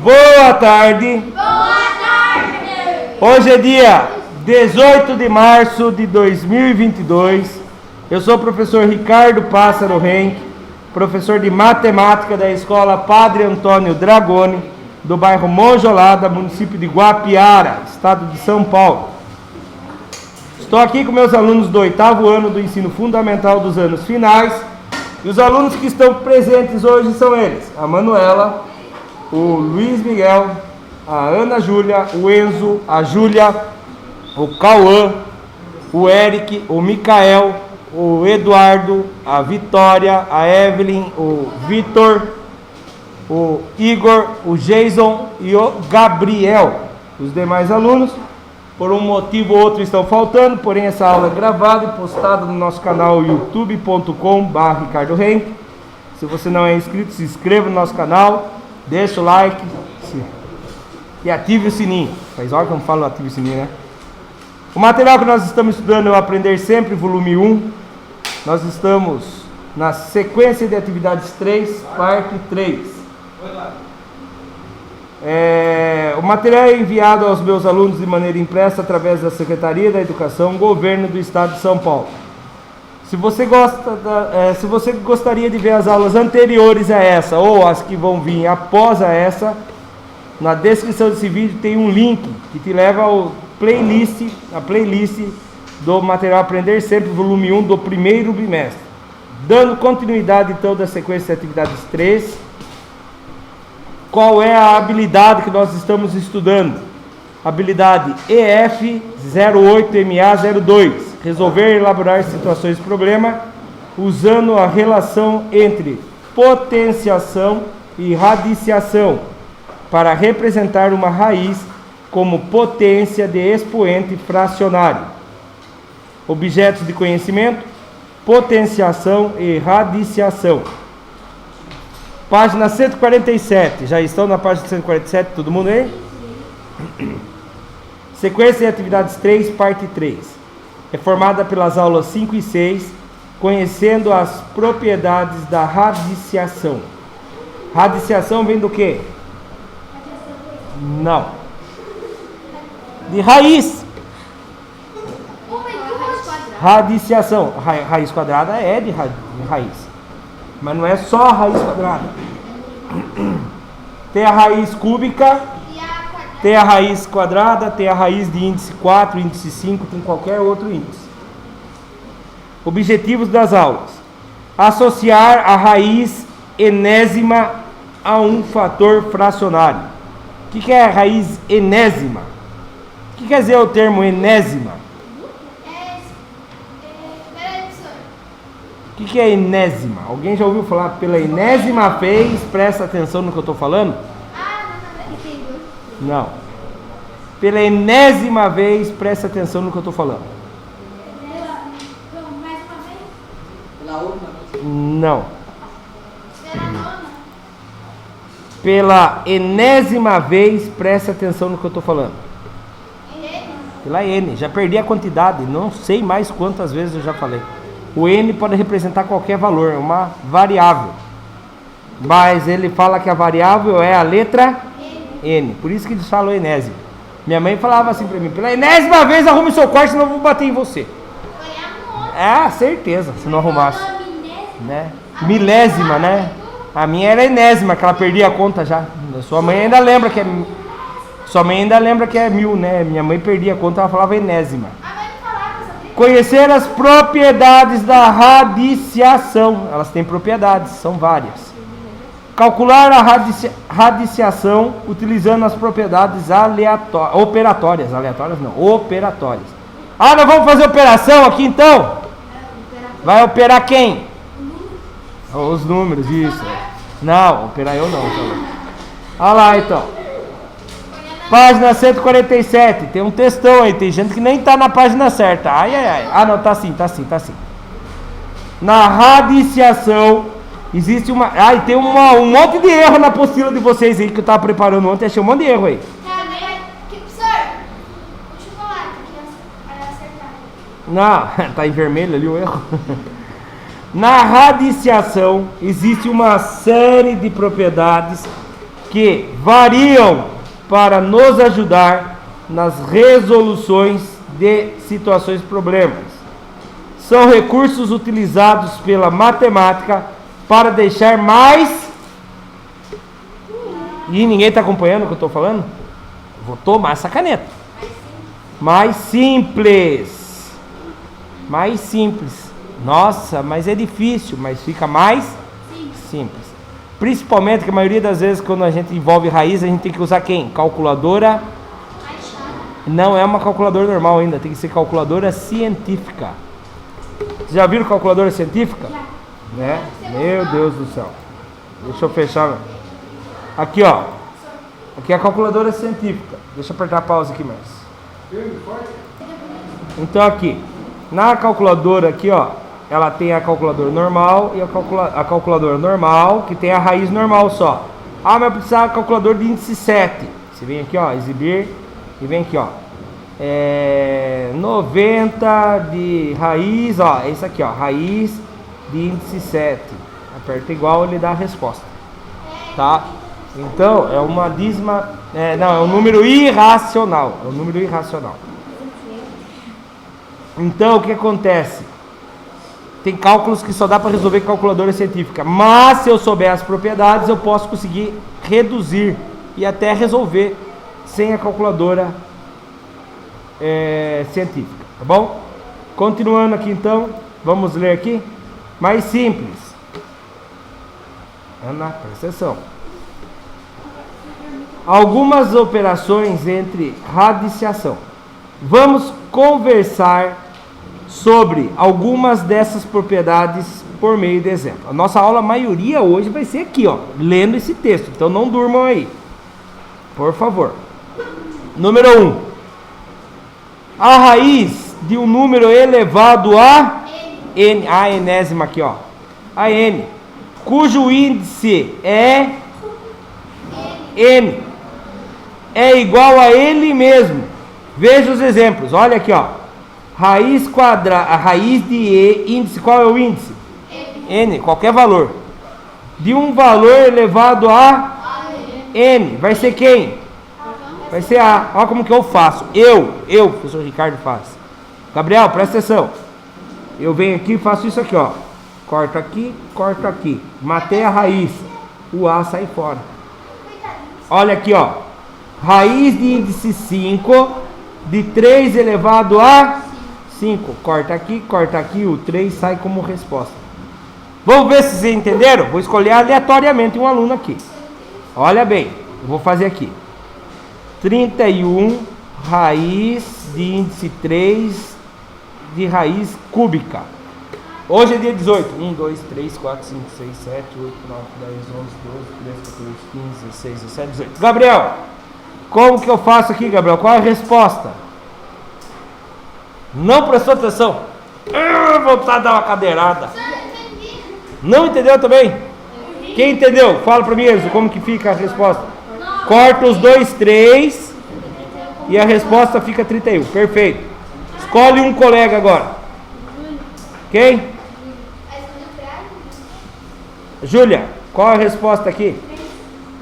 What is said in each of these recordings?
Boa tarde. Boa tarde. Hoje é dia 18 de março de 2022. Eu sou o professor Ricardo Pássaro Henk, professor de matemática da escola Padre Antônio Dragoni, do bairro Monjolada, município de Guapiara, estado de São Paulo. Estou aqui com meus alunos do 8º ano do ensino fundamental dos anos finais. E os alunos que estão presentes hoje são eles: a Manuela, o Luiz Miguel, a Ana Júlia, o Enzo, a Júlia, o Cauã, o Eric, o Micael, o Eduardo, a Vitória, a Evelyn, o Vitor, o Igor, o Jason e o Gabriel. Os demais alunos, por um motivo ou outro, estão faltando, porém essa aula é gravada e postada no nosso canal youtube.com/Ricardo Henk. Se você não é inscrito, se inscreva no nosso canal, deixa o like e ative o sininho. Faz hora que eu não falo ative o sininho, né? O material que nós estamos estudando é o Aprender Sempre, volume 1. Nós estamos na sequência de atividades 3, parte 3. O material é enviado aos meus alunos de maneira impressa através da Secretaria da Educação, Governo do Estado de São Paulo. Se você gostaria de ver as aulas anteriores a essa ou as que vão vir após a essa, na descrição desse vídeo tem um link que te leva ao a playlist do material Aprender Sempre, volume 1 do primeiro bimestre. Dando continuidade então da sequência de atividades 3, qual é a habilidade que nós estamos estudando? Habilidade EF08MA02, resolver e elaborar situações de problema, usando a relação entre potenciação e radiciação, para representar uma raiz como potência de expoente fracionário. Objetos de conhecimento, potenciação e radiciação. Página 147, já estão na página 147, todo mundo aí? Sequência de atividades 3, parte 3. É formada pelas aulas 5 e 6, conhecendo as propriedades da radiciação. Radiciação vem do quê? Não. De raiz. Radiciação. Raiz quadrada é de raiz. Mas não é só a raiz quadrada. Tem a raiz cúbica, tem a raiz quadrada, tem a raiz de índice 4, índice 5, tem qualquer outro índice. Objetivos das aulas: associar a raiz enésima a um fator fracionário. O que é a raiz enésima? O que quer dizer o termo enésima? O que é enésima? Alguém já ouviu falar pela enésima vez? Presta atenção no que eu estou falando? Não. Pela enésima vez, presta atenção no que eu estou falando. Não. Pela enésima vez, presta atenção no que eu estou falando. Pela N. Já perdi a quantidade, não sei mais quantas vezes eu já falei. O N pode representar qualquer valor, é uma variável. Mas ele fala que a variável é a letra N. Por isso que eles falam enésima. Minha mãe falava assim pra mim: pela enésima vez arrume seu quarto, senão eu vou bater em você. Certeza, se não arrumasse. Né? Milésima, né? A minha era enésima, que ela perdia a conta já. Sua mãe ainda lembra que é 1000, né? Minha mãe perdia a conta, ela falava enésima. Conhecer as propriedades da radiciação. Elas têm propriedades, são várias. Calcular a radiciação utilizando as propriedades operatórias. Aleatórias não, operatórias. Nós vamos fazer operação aqui então? Vai operar quem? Os números, isso. Não, operar eu não. Olha lá então. Página 147, tem um textão aí, tem gente que nem tá na página certa. Não, tá sim. Na radiciação existe uma... e tem um monte de erro na apostila de vocês aí que eu tava preparando ontem, achei um monte de erro aí. Não, tá em vermelho ali o erro. Na radiciação existe uma série de propriedades que variam para nos ajudar nas resoluções de situações e problemas. São recursos utilizados pela matemática para deixar mais... E ninguém está acompanhando o que eu estou falando? Vou tomar essa caneta. Mais simples. Mais simples. Nossa, mas é difícil, mas fica mais simples. Principalmente que a maioria das vezes quando a gente envolve raiz, a gente tem que usar quem? Calculadora. Não é uma calculadora normal ainda, tem que ser calculadora científica. Vocês já viram calculadora científica? Né? Meu Deus do céu. Deixa eu fechar. Aqui, ó. Aqui é a calculadora científica. Deixa eu apertar a pausa aqui mais. Então aqui, na calculadora aqui, ó, ela tem a calculadora normal e a calculadora normal, que tem a raiz normal só. Ah, mas eu preciso de calculador de índice 7. Você vem aqui, ó, exibir, e vem aqui, ó. 90 de raiz, ó, é isso aqui, ó, raiz de índice 7. Aperta igual, ele dá a resposta. Tá? Então, é uma é um número irracional. É um número irracional. Então, o que acontece? Tem cálculos que só dá para resolver com calculadora científica. Mas, se eu souber as propriedades, eu posso conseguir reduzir e até resolver sem a calculadora científica. Tá bom? Continuando aqui, então. Vamos ler aqui. Mais simples. Ana, presta atenção. Algumas operações entre radiciação. Vamos conversar sobre algumas dessas propriedades por meio de exemplo. A nossa aula, a maioria hoje vai ser aqui, ó, lendo esse texto. Então não durmam aí, por favor. Número 1. A raiz de um número elevado a n, a enésima aqui, ó, a n, cujo índice é n, é igual a ele mesmo. Veja os exemplos. Olha aqui, ó. Raiz quadrada, a raiz de e, índice, qual é o índice? N, qualquer valor. De um valor elevado a n, vai ser quem? Vai ser a. Olha como que eu faço. Eu, professor Ricardo, faz. Gabriel, presta atenção. Eu venho aqui e faço isso aqui, ó. Corto aqui, corto aqui. Matei a raiz. O A sai fora. Olha aqui, ó. Raiz de índice 5, de 3 elevado a 5. Corta aqui, o 3 sai como resposta. Vamos ver se vocês entenderam? Vou escolher aleatoriamente um aluno aqui. Olha bem, eu vou fazer aqui. 31 raiz de índice 3 de raiz cúbica. Hoje é dia 18. 1, 2, 3, 4, 5, 6, 7, 8, 9, 10, 11, 12, 13, 14, 15, 16, 17, 18. Gabriel, como que eu faço aqui, Gabriel? Qual é a resposta? Não prestou atenção? Vou precisar dar uma cadeirada. Não entendeu também? Quem entendeu? Fala pra mim, Enzo, como que fica a resposta? Corta os 2, 3 e a resposta fica 31. Perfeito. Escolhe um colega agora. Quem? Júlia, qual a resposta aqui?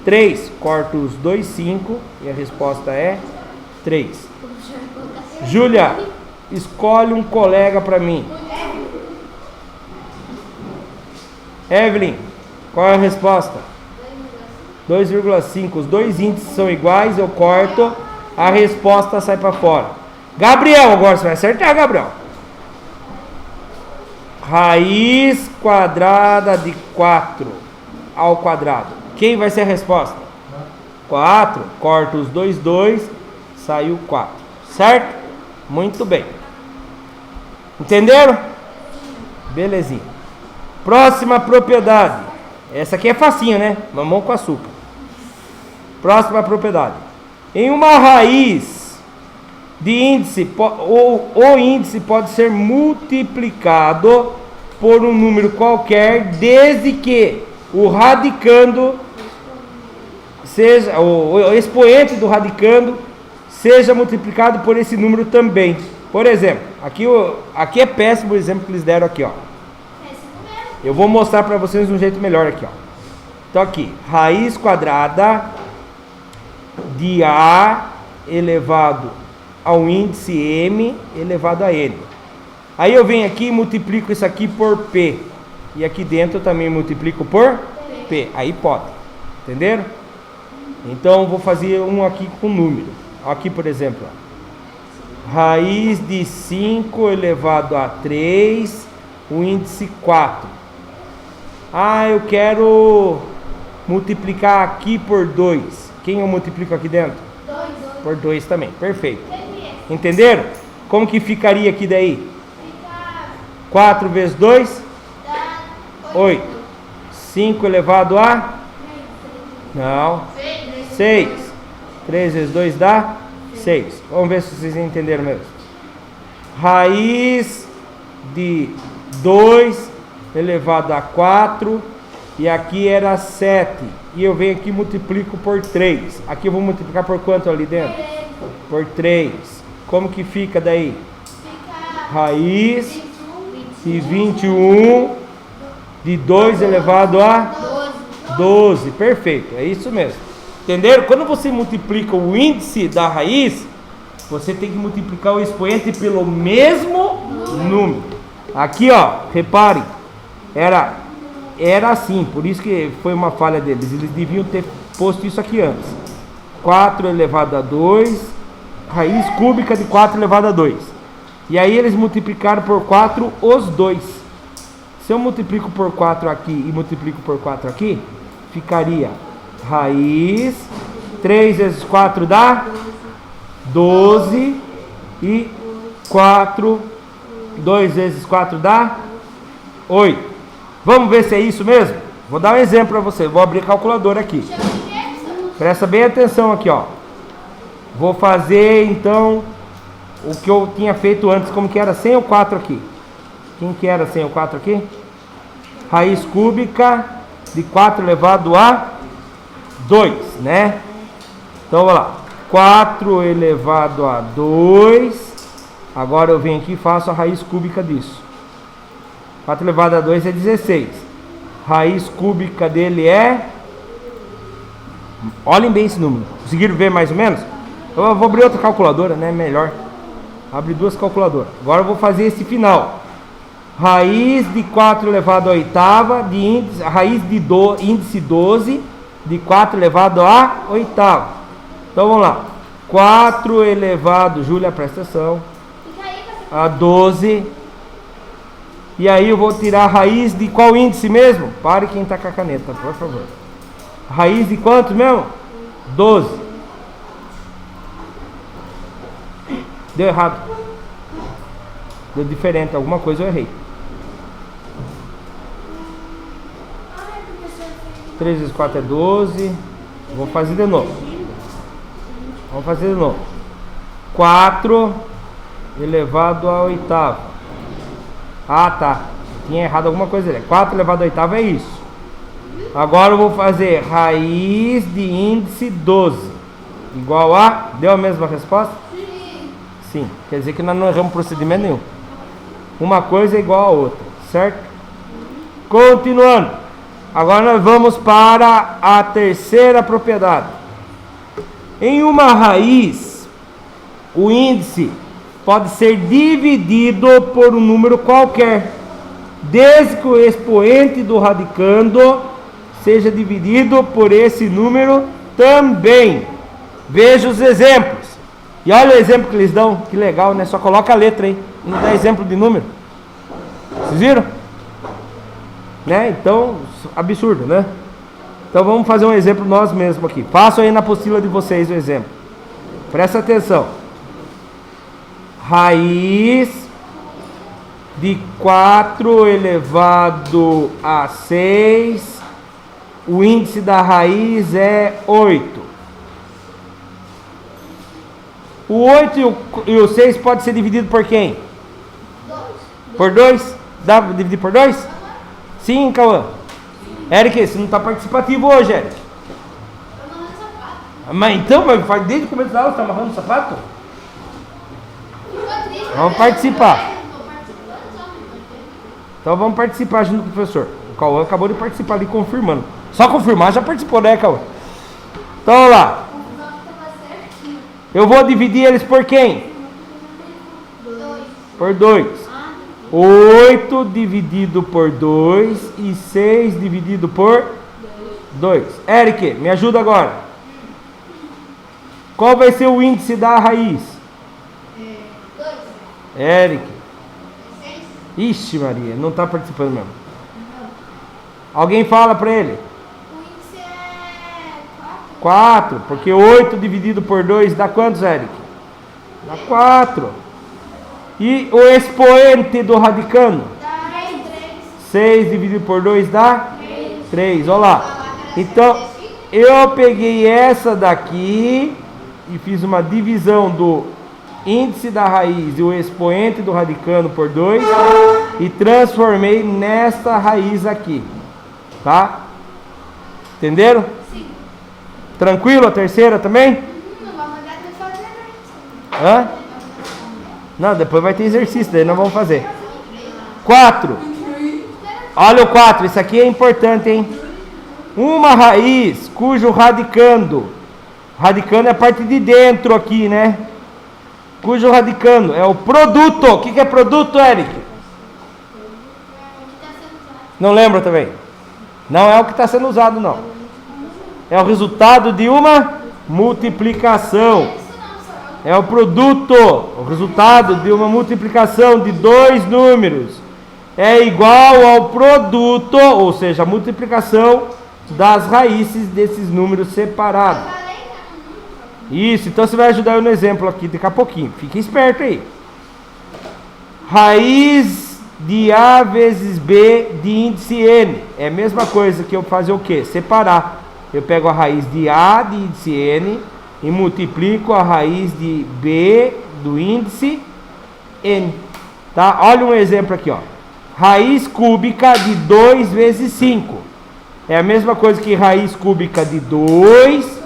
3. Corta os 2, 5 e a resposta é 3. Júlia, escolhe um colega para mim. Evelyn, qual é a resposta? 2,5. Os dois índices são iguais, eu corto, a resposta sai para fora. Gabriel, agora você vai acertar, Gabriel. Raiz quadrada de 4 ao quadrado. Quem vai ser a resposta? 4. Corta os 2, 2, saiu 4. Certo? Muito bem. Entenderam? Belezinha. Próxima propriedade. Essa aqui é facinho, né? Mamão com açúcar. Próxima propriedade. Em uma raiz de índice, o índice pode ser multiplicado por um número qualquer, desde que o radicando seja, o expoente do radicando seja multiplicado por esse número também. Por exemplo, aqui é péssimo o exemplo que eles deram aqui, ó. Eu vou mostrar para vocês de um jeito melhor aqui, ó. Então aqui, raiz quadrada de A elevado ao índice M elevado a N. Aí eu venho aqui e multiplico isso aqui por P. E aqui dentro eu também multiplico por P. Aí pode. Entenderam? Então eu vou fazer um aqui com número. Aqui, por exemplo, ó. Raiz de 5 elevado a 3, o índice 4. Ah, eu quero multiplicar aqui por 2. Quem eu multiplico aqui dentro? 2. Por 2 também. Perfeito. Entenderam? Como que ficaria aqui daí? Fica 4 vezes 2? dá 8. 5 elevado a? Não. 6. 3 vezes 2 dá? 6. Vamos ver se vocês entenderam mesmo. Raiz de 2 elevado a 4. E aqui era 7. E eu venho aqui e multiplico por 3. Aqui eu vou multiplicar por quanto ali dentro? Por 3. Como que fica daí? Fica Raiz 21. de 21 de 2 elevado a 12. Perfeito, é isso mesmo. Entenderam? Quando você multiplica o índice da raiz, você tem que multiplicar o expoente pelo mesmo número. Aqui, ó, reparem, era assim, por isso que foi uma falha deles. Eles deviam ter posto isso aqui antes. 4 elevado a 2, raiz cúbica de 4 elevado a 2. E aí eles multiplicaram por 4 os dois. Se eu multiplico por 4 aqui e multiplico por 4 aqui, ficaria raiz, 3 vezes 4 dá 12 e 4, 2 vezes 4 dá 8. Vamos ver se é isso mesmo? Vou dar um exemplo para você. Vou abrir a calculadora aqui. Presta bem atenção aqui, ó. Vou fazer então o que eu tinha feito antes, como que era sem o 4 aqui. Quem que era sem o 4 aqui? Raiz cúbica de 4 elevado a 2, né? Então, vamos lá. 4 elevado a 2. Agora eu venho aqui e faço a raiz cúbica disso. 4 elevado a 2 é 16. Raiz cúbica dele é... Olhem bem esse número. Conseguiram ver mais ou menos? Eu vou abrir outra calculadora, né? Melhor. Abre duas calculadoras. Agora eu vou fazer esse final. Raiz de 4 elevado a oitava, de índice, raiz de índice 12, de 4 elevado a oitava. Então vamos lá. 4 elevado, Júlia, presta atenção, a 12. E aí eu vou tirar a raiz de qual índice mesmo? Pare quem está com a caneta, por favor. Raiz de quanto mesmo? 12. Deu errado. Deu diferente, alguma coisa eu errei. 3 vezes 4 é 12. Vou fazer de novo. Vamos fazer de novo. 4 elevado a oitava. Ah, tá. Tinha errado alguma coisa ali. 4 elevado a oitava é isso. Agora eu vou fazer raiz de índice 12. Igual a... Deu a mesma resposta? Sim. Quer dizer que nós não erramos procedimento nenhum. Uma coisa é igual a outra, certo? Continuando. Agora nós vamos para a terceira propriedade. Em uma raiz, o índice pode ser dividido por um número qualquer, desde que o expoente do radicando seja dividido por esse número também. Veja os exemplos. E olha o exemplo que eles dão, que legal, né? Só coloca a letra aí, não dá exemplo de número. Vocês viram? Né? Então, absurdo, né? Então vamos fazer um exemplo nós mesmos aqui. Faço aí na apostila de vocês o exemplo. Presta atenção. Raiz de 4 elevado a 6. O índice da raiz é 8. O 8 e o 6 pode ser dividido por quem? 2. Por 2? Dá para dividir por 2? Sim, Cauã. Eric, você não está participativo hoje, Eric. Eu não uso sapato. Mas então, faz desde o começo da aula, você está amarrando o sapato? Ficou triste. Vamos participar. Estou participando só. Então vamos participar junto com o professor. O Cauã acabou de participar ali confirmando. Só confirmar já participou, né, Cauã? Então vamos lá. Eu vou dividir eles por quem? 2. Por 2. 8 dividido por 2 e 6 dividido por 2. Eric, me ajuda agora. Qual vai ser o índice da raiz? 2. Eric. 6. Ixi, Maria, não está participando mesmo. Alguém fala para ele? O índice é 4. 4, porque 8 dividido por 2 dá quantos, Eric? Dá 4. E o expoente do radicando? Dá 3. 6 dividido por 2 dá 3. Olha lá. Então, eu peguei essa daqui e fiz uma divisão do índice da raiz e o expoente do radicando por 2 e transformei nesta raiz aqui. Tá? Entenderam? Sim. Tranquilo a terceira também? Não vai mandar tu fazer, né? Hã? Não, depois vai ter exercício, daí nós vamos fazer. 4. Olha o 4, isso aqui é importante, hein? Uma raiz cujo radicando é a parte de dentro aqui, né? Cujo radicando é o produto. O que é produto, Eric? Não lembra também? Não é o que está sendo usado, não. É o resultado de uma multiplicação. É o produto, o resultado de uma multiplicação de 2 números. É igual ao produto, ou seja, a multiplicação das raízes desses números separados. Isso, então você vai ajudar eu no exemplo aqui daqui a pouquinho. Fique esperto aí. Raiz de A vezes B de índice N. É a mesma coisa que eu fazer o quê? Separar. Eu pego a raiz de A de índice N e multiplico a raiz de B do índice N. Tá? Olha um exemplo aqui, ó. Raiz cúbica de 2 vezes 5. É a mesma coisa que raiz cúbica de 2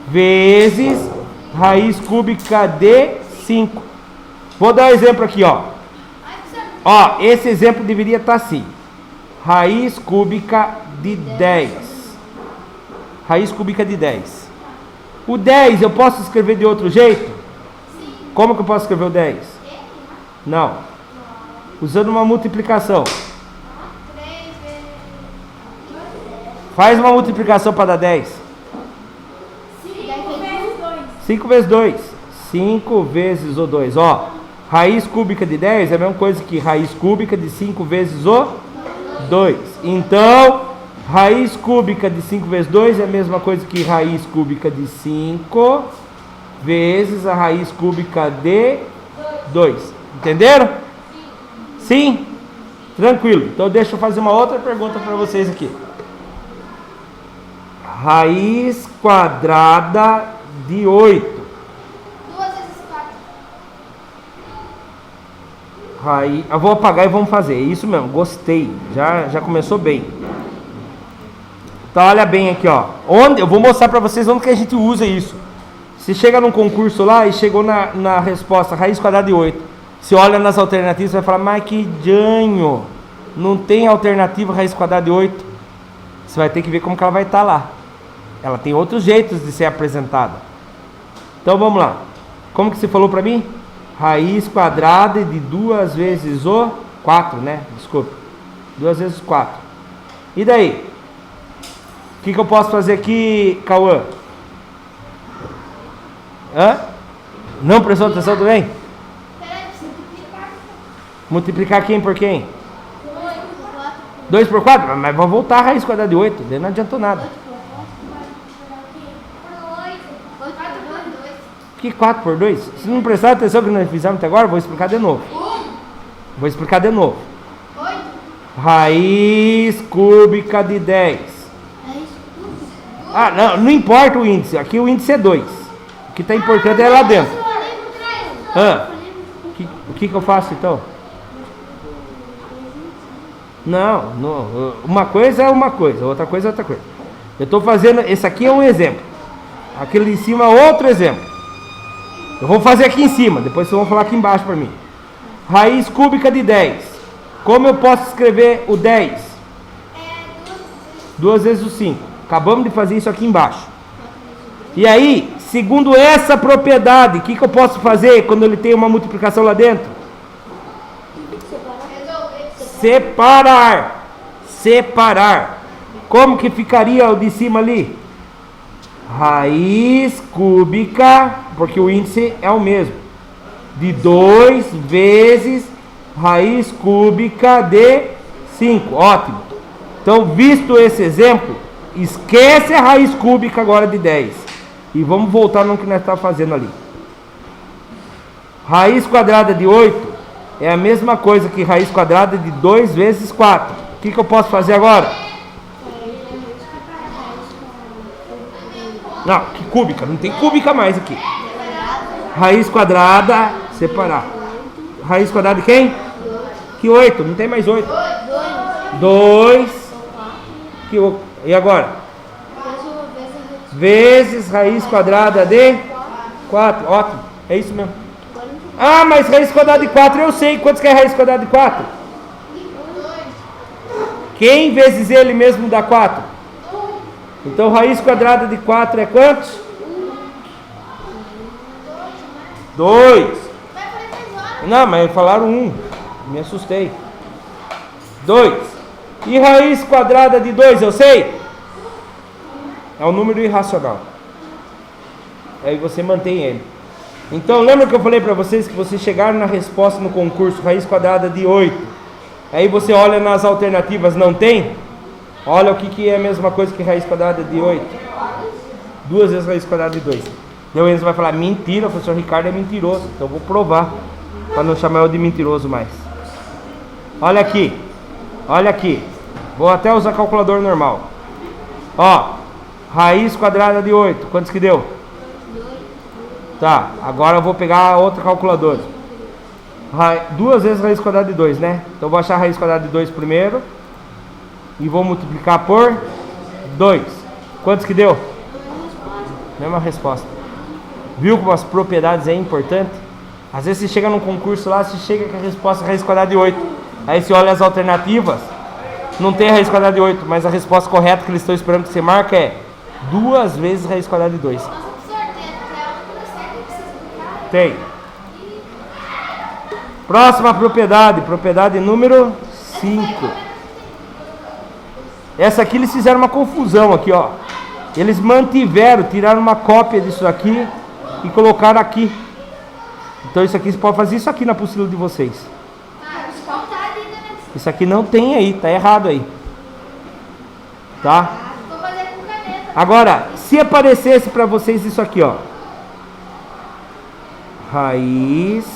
vezes raiz cúbica de 5. Vou dar um exemplo aqui, ó. Ó, esse exemplo deveria estar assim. Raiz cúbica de 10. Raiz cúbica de 10. O 10 eu posso escrever de outro jeito? Como que eu posso escrever o 10? Não. Usando uma multiplicação. Faz uma multiplicação para dar 10. 5 vezes 2. 5 vezes o 2. Ó, raiz cúbica de 10 é a mesma coisa que raiz cúbica de 5 vezes o 2. Então, raiz cúbica de 5 vezes 2 é a mesma coisa que raiz cúbica de 5 vezes a raiz cúbica de 2. Entenderam? Sim? Tranquilo. Então, deixa eu fazer uma outra pergunta para vocês aqui. Raiz quadrada de 8. 2 vezes 4. Raiz, eu vou apagar e vamos fazer. É isso mesmo, gostei. Já começou bem. Então olha bem aqui, ó. Onde, eu vou mostrar para vocês onde que a gente usa isso. Você chega num concurso lá e chegou na resposta raiz quadrada de 8. Você olha nas alternativas e vai falar, mas que janho. Não tem alternativa raiz quadrada de 8. Você vai ter que ver como que ela vai estar lá. Ela tem outros jeitos de ser apresentada. Então vamos lá. Como que você falou para mim? Raiz quadrada de 2 vezes o 4, né? Desculpa. 2 vezes 4. E daí? O que eu posso fazer aqui, Cauã? Hã? Não prestou atenção também? Multiplicar quem por quem? 2 por 4? Mas vou voltar a raiz quadrada de 8. Daí não adiantou nada. Que 4 por 2? Se não prestar atenção que nós fizemos até agora, vou explicar de novo. Vou explicar de novo. Raiz cúbica de 10. Ah, não importa o índice. Aqui o índice é 2. O que está importante é lá dentro. O que eu faço então? Não, uma coisa é uma coisa, outra coisa é outra coisa. Eu estou fazendo, esse aqui é um exemplo. Aquele em cima é outro exemplo. Eu vou fazer aqui em cima, depois vocês vão falar aqui embaixo para mim. Raiz cúbica de 10. Como eu posso escrever o 10? 2 vezes o 5. Acabamos de fazer isso aqui embaixo. E aí, segundo essa propriedade, o que eu posso fazer quando ele tem uma multiplicação lá dentro? Separar. Separar. Como que ficaria o de cima ali? Raiz cúbica, porque o índice é o mesmo, de 2 vezes raiz cúbica de 5. Ótimo. Então, visto esse exemplo, esquece a raiz cúbica agora de 10. E vamos voltar no que nós estávamos fazendo ali. Raiz quadrada de 8 é a mesma coisa que raiz quadrada de 2 vezes 4. O que eu posso fazer agora? Não, que cúbica? Não tem cúbica mais aqui. Raiz quadrada, separar. Raiz quadrada de quem? Que 8, não tem mais 8. 2. E agora? Vezes raiz quadrada de 4. Ótimo, é isso mesmo. Ah, mas raiz quadrada de 4 eu sei. Quantos que é raiz quadrada de 4? Quem vezes ele mesmo dá 4? Então raiz quadrada de 4 é quantos? 2. Não, mas falaram 1. Me assustei. 2. E raiz quadrada de 2, eu sei? É um número irracional. Aí você mantém ele. Então, lembra que eu falei para vocês que vocês chegaram na resposta no concurso, raiz quadrada de 8. Aí você olha nas alternativas, não tem? Olha o que é a mesma coisa que raiz quadrada de 8. 2 vezes raiz quadrada de 2. Então o Enzo vai falar, mentira, o professor Ricardo é mentiroso. Então eu vou provar, para não chamar eu de mentiroso mais. Olha aqui. Olha aqui. Vou até usar calculador normal. Ó, raiz quadrada de 8. Quantos que deu? Tá, agora eu vou pegar a outra calculadora. 2 vezes raiz quadrada de 2, né? Então eu vou achar a raiz quadrada de 2 primeiro. E vou multiplicar por 2. Quantos que deu? Mesma resposta. Viu como as propriedades é importante? Às vezes você chega num concurso lá, você chega com a resposta raiz quadrada de 8. Aí você olha as alternativas, não tem a raiz quadrada de 8, mas a resposta correta que eles estão esperando que você marque é 2 vezes raiz quadrada de 2. Tem. Próxima propriedade, propriedade número 5. Essa aqui eles fizeram uma confusão aqui, ó. Eles mantiveram, tiraram uma cópia disso aqui e colocaram aqui. Então isso aqui, você pode fazer isso aqui na apostila de vocês. Isso aqui não tem aí, tá errado aí. Tá? Agora, se aparecesse para vocês isso aqui, ó. Raiz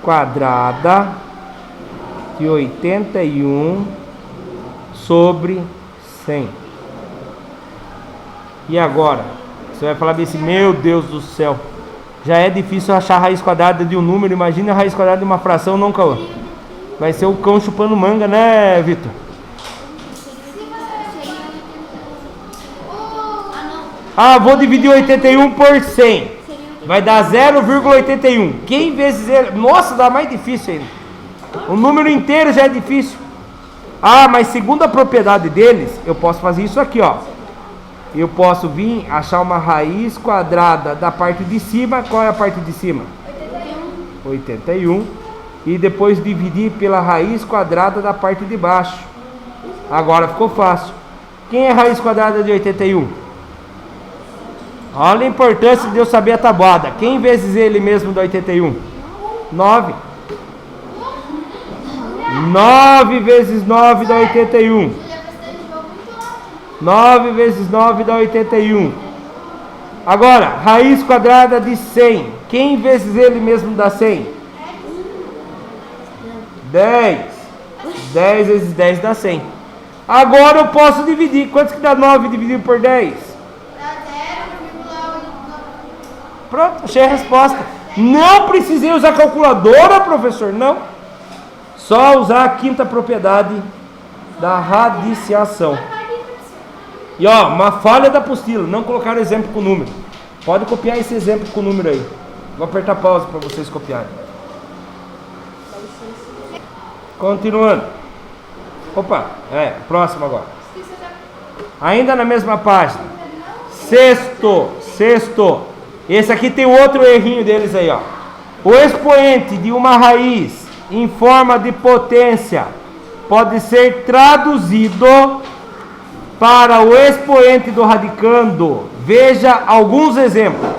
quadrada de 81 sobre 100. E agora? Você vai falar bem assim, meu Deus do céu, já é difícil achar a raiz quadrada de um número, imagina a raiz quadrada de uma fração, não, Cauã? Vai ser o cão chupando manga, né, Vitor? Ah, vou dividir 81 por 100. Vai dar 0,81. Quem vezes ele... Nossa, dá mais difícil ainda. O número inteiro já é difícil. Ah, mas segundo a propriedade deles, eu posso fazer isso aqui, ó. Eu posso vir achar uma raiz quadrada da parte de cima. Qual é a parte de cima? 81. E depois dividir pela raiz quadrada da parte de baixo. Agora ficou fácil. Quem é a raiz quadrada de 81? Olha a importância de eu saber a tabuada. Quem vezes ele mesmo do 81? 9. 9 vezes 9 dá 81. 9 vezes 9 dá 81. Agora, raiz quadrada de 100. Quem vezes ele mesmo dá 100? 10. 10 vezes 10 dá 100. Agora eu posso dividir. Quantos que dá 9 dividido por 10? Pronto, achei a resposta. Não precisei usar calculadora, professor, não. Só usar a quinta propriedade da radiciação. E ó, uma falha da apostila, não colocar exemplo com número. Pode copiar esse exemplo com número aí. Vou apertar pausa para vocês copiarem. Continuando. Opa, próximo agora. Ainda na mesma página. Sexto. Esse aqui tem outro errinho deles aí, ó. O expoente de uma raiz em forma de potência pode ser traduzido para o expoente do radicando. Veja alguns exemplos.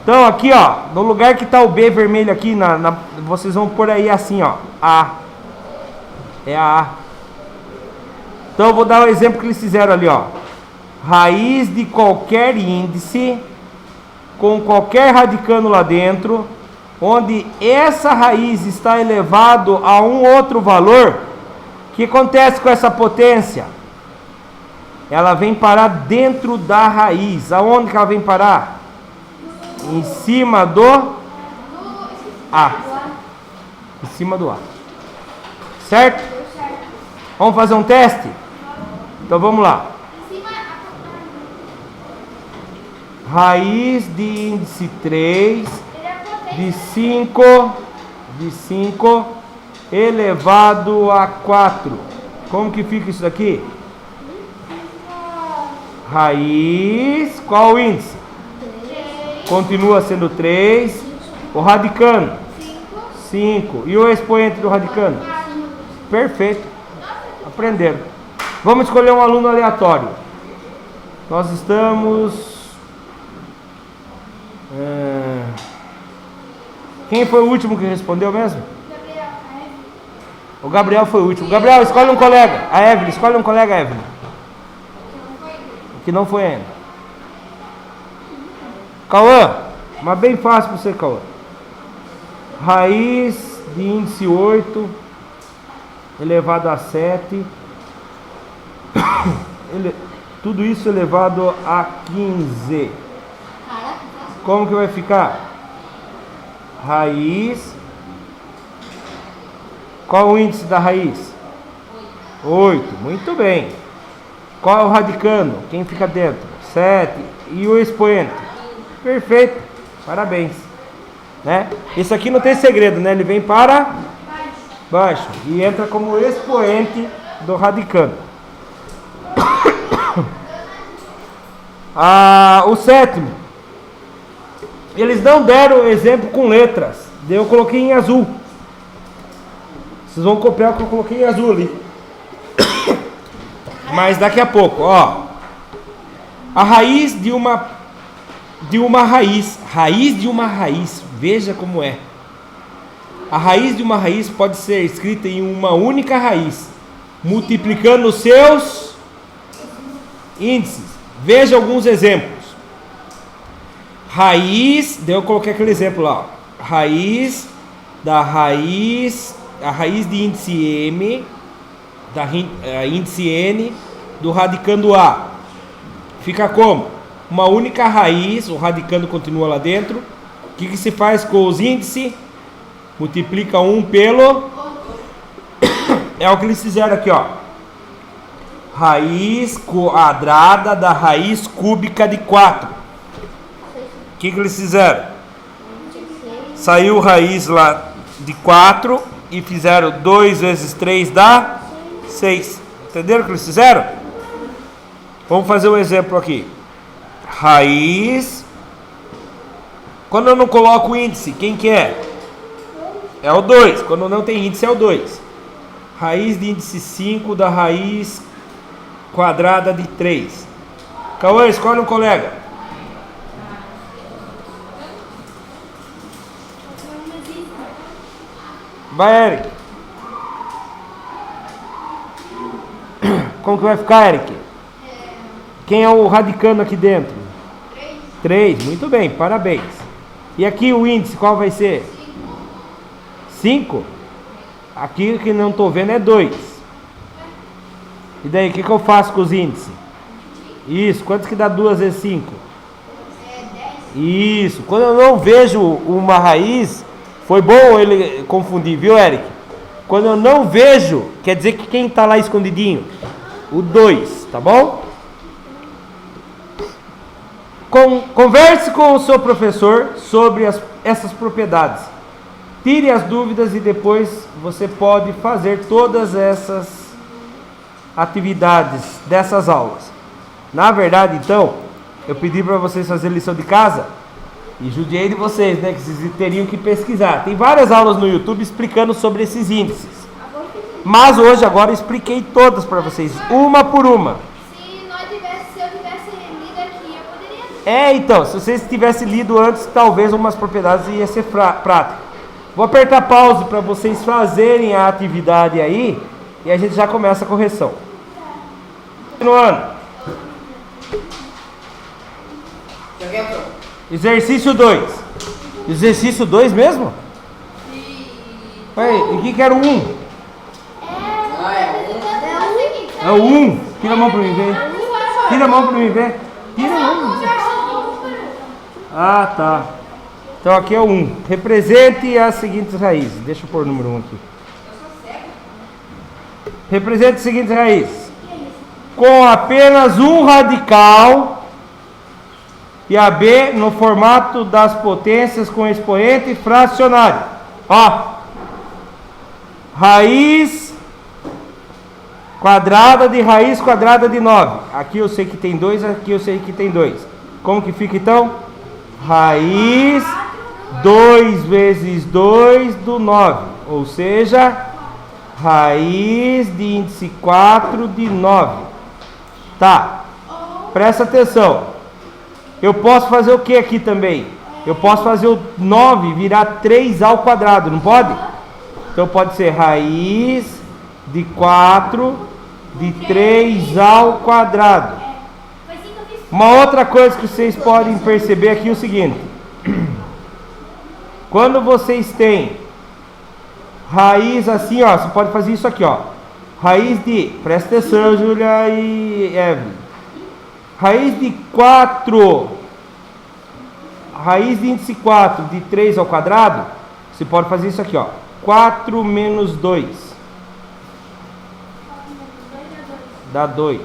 Então aqui, ó, no lugar que está o B vermelho aqui, vocês vão pôr aí assim, ó, A. É a A. Então eu vou dar o exemplo que eles fizeram ali, ó. Raiz de qualquer índice com qualquer radicando lá dentro, onde essa raiz está elevado a um outro valor. O que acontece com essa potência? Ela vem parar dentro da raiz. Aonde que ela vem parar? Em cima do A. Em cima do A. Certo? Vamos fazer um teste? Então vamos lá. Raiz de índice 3 de 5 elevado a 4. Como que fica isso daqui? Raiz, qual o índice? Continua sendo 3. O radicando? 5. E o expoente do radicando? Perfeito. Aprenderam. Vamos escolher um aluno aleatório. Nós estamos... Quem foi o último que respondeu mesmo? O Gabriel foi o último. Gabriel, escolhe um colega. A Evelyn, escolhe um colega, Evelyn. Que não foi ainda. Cauã, mas bem fácil para você, Cauã. Raiz de índice 8 elevado a 7. Tudo isso elevado a 15. Como que vai ficar? Raiz. Qual o índice da raiz? 8. Muito bem. Qual é o radicando? Quem fica dentro? 7. E o expoente? Perfeito. Parabéns. Né? Isso aqui não tem segredo, né? Ele vem para baixo e entra como expoente do radicando. O sétimo. Eles não deram exemplo com letras. Eu coloquei em azul. Vocês vão copiar o que eu coloquei em azul ali. Mas daqui a pouco, ó. A raiz de uma raiz. Raiz de uma raiz. Veja como é. A raiz de uma raiz pode ser escrita em uma única raiz, multiplicando os seus índices. Veja alguns exemplos. Raiz, daí eu coloquei aquele exemplo lá, ó. Raiz da raiz, a raiz de índice M, índice N, do radicando A. Fica como? Uma única raiz, o radicando continua lá dentro. O que se faz com os índices? Multiplica um pelo... É o que eles fizeram aqui, ó. Raiz quadrada da raiz cúbica de 4. O que eles fizeram? Saiu raiz lá de 4 e fizeram 2 vezes 3 dá 6. Entenderam o que eles fizeram? Vamos fazer um exemplo aqui. Raiz. Quando eu não coloco o índice, quem que é? É o 2. Quando não tem índice é o 2. Raiz de índice 5 da raiz quadrada de 3. Cauã, escolhe um colega. Vai, Eric. Como que vai ficar, Eric? Quem é o radicando aqui dentro? 3. Muito bem, parabéns. E aqui o índice, qual vai ser? 5. Aqui que não estou vendo é 2. E daí, o que eu faço com os índices? Isso, quantos que dá 2 vezes 5? 10. Isso, quando eu não vejo uma raiz, foi bom ele confundir, viu, Eric? Quando eu não vejo, quer dizer que quem está lá escondidinho? O 2, tá bom? Converse com o seu professor sobre essas propriedades. Tire as dúvidas e depois você pode fazer todas essas atividades dessas aulas. Na verdade, então, eu pedi para vocês fazerem lição de casa E judiei de vocês, né? Que vocês teriam que pesquisar. Tem várias aulas no YouTube explicando sobre esses índices. Mas hoje, agora, eu expliquei todas para vocês, uma por uma. Se eu tivesse lido aqui, eu poderia... Então, se vocês tivessem lido antes, talvez umas propriedades ia ser prática. Vou apertar pause para vocês fazerem a atividade aí e a gente já começa a correção. Continuando. Exercício 2. Exercício 2 mesmo? Ué, e o que era o 1? É o 1. Tira a mão para mim ver. Tira a mão para mim ver. Tira a mão. Ah, tá. Então aqui é o 1. Represente as seguintes raízes. Deixa eu pôr o número 1 aqui. Represente as seguintes raízes. Com apenas um radical e a B no formato das potências com expoente fracionário. Ó. Raiz quadrada de raiz quadrada de 9. Aqui eu sei que tem 2, aqui eu sei que tem 2. Como que fica então? Raiz 2 vezes 2 do 9. Ou seja, raiz de índice 4 de 9. Tá. Presta atenção. Eu posso fazer o que aqui também? Eu posso fazer o 9 virar 3 ao quadrado, não pode? Então pode ser raiz de 4 de 3 ao quadrado. Uma outra coisa que vocês podem perceber aqui é o seguinte. Quando vocês têm raiz assim, ó, você pode fazer isso aqui, ó. Raiz de, presta atenção, Júlia e Evelyn. Raiz de 4, raiz de índice 4 de 3 ao quadrado, você pode fazer isso aqui, ó. 4 menos 2 dá 2.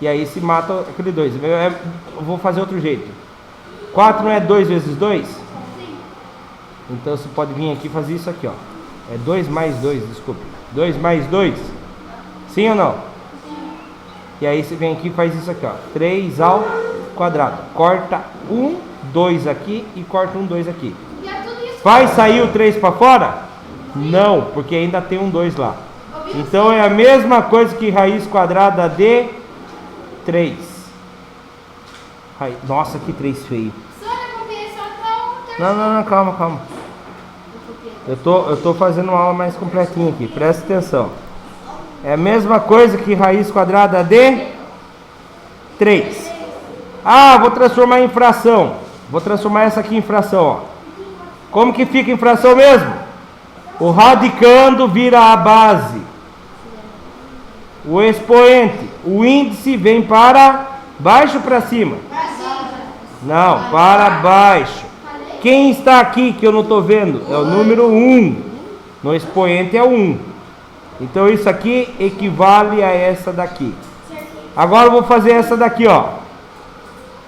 E aí se mata aquele 2. Eu vou fazer outro jeito. 4 não é 2 vezes 2? Então você pode vir aqui e fazer isso aqui, ó. É 2 mais 2, desculpe. 2 mais 2. Sim ou não? E aí você vem aqui e faz isso aqui, ó. 3 ao quadrado. Corta 1, 2 aqui e corta 1, 2 aqui. Vai sair o 3 para fora? Não, porque ainda tem um 2 lá. Então é a mesma coisa que raiz quadrada de 3. Nossa, que 3 feio. Não, calma. Eu tô fazendo uma aula mais completinha aqui, presta atenção. É a mesma coisa que raiz quadrada de 3. Ah, vou transformar em fração. Vou transformar essa aqui em fração, ó. Como que fica em fração mesmo? O radicando vira a base. O expoente, o índice vem para baixo ou para cima? Não, para baixo. Quem está aqui que eu não estou vendo? É o número 1. No expoente é o 1. Então isso aqui equivale a essa daqui. Agora eu vou fazer essa daqui, ó.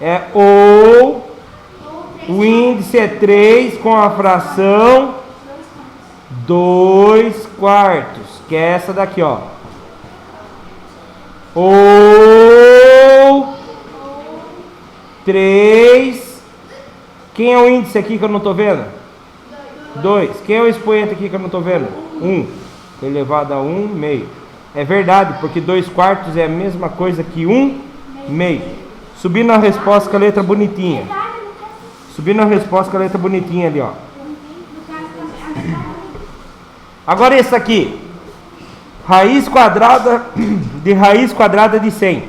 É o índice é 3 com a fração 2 quartos, que é essa daqui, ó. Ou 3. Quem é o índice aqui que eu não estou vendo? 2. Quem é o expoente aqui que eu não estou vendo? 1. Elevado a 1 meio. É verdade, porque 2 quartos é a mesma coisa que 1 meio. Subindo a resposta com a letra bonitinha. Subindo a resposta com a letra bonitinha ali, ó. Agora esse aqui. Raiz quadrada de 100.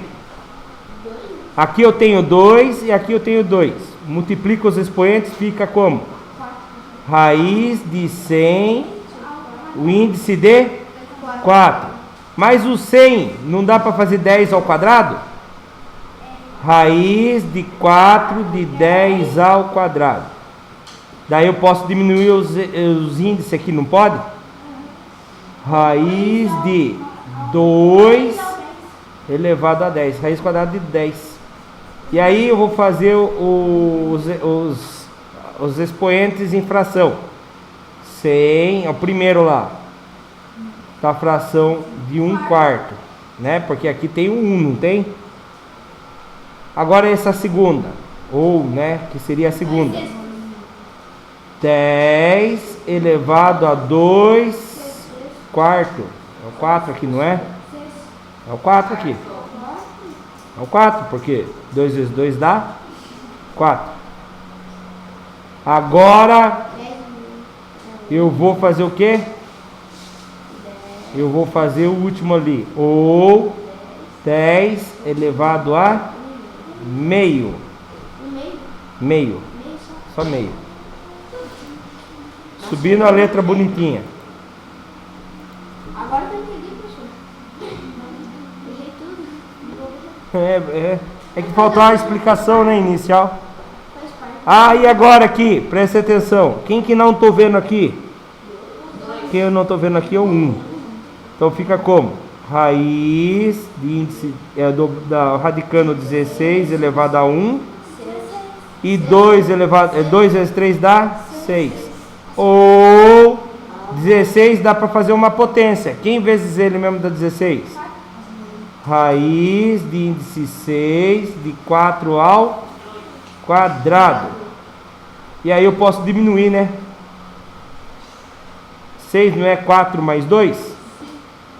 Aqui eu tenho 2 e aqui eu tenho 2. Multiplica os expoentes, fica como? Raiz de 100, o índice de 4. Mas o 100 não dá para fazer 10 ao quadrado? Raiz de 4 de 10 ao quadrado. Daí eu posso diminuir os índices aqui, não pode? Raiz de 2 elevado a 10. Raiz quadrada de 10. E aí eu vou fazer os expoentes em fração. 100, é o primeiro lá. Tá a fração de 1 quarto, né? Porque aqui tem um 1, não tem? Agora essa segunda, ou, né, que seria a segunda. 10 elevado a 2 quarto. É o 4 aqui, não é? É o 4 aqui. É o 4, porque 2 vezes 2 dá 4. Agora eu vou fazer o quê? Eu vou fazer o último ali. Ou 10 elevado a meio. Meio. Só meio. Subindo a letra bonitinha. Agora eu entendi, professor. Errei tudo. É que faltou a explicação, né, inicial. Faz parte. Ah, e agora aqui, presta atenção. Quem que não tô vendo aqui? Quem eu não tô vendo aqui é o 1. Então fica como? Raiz de índice da radicando 16 elevado a 1. E 2 vezes 3 dá 6. Ou 16 dá para fazer uma potência. Quem vezes ele mesmo dá 16? Raiz de índice 6 de 4 ao quadrado. E aí eu posso diminuir, né? 6 não é 4 mais 2?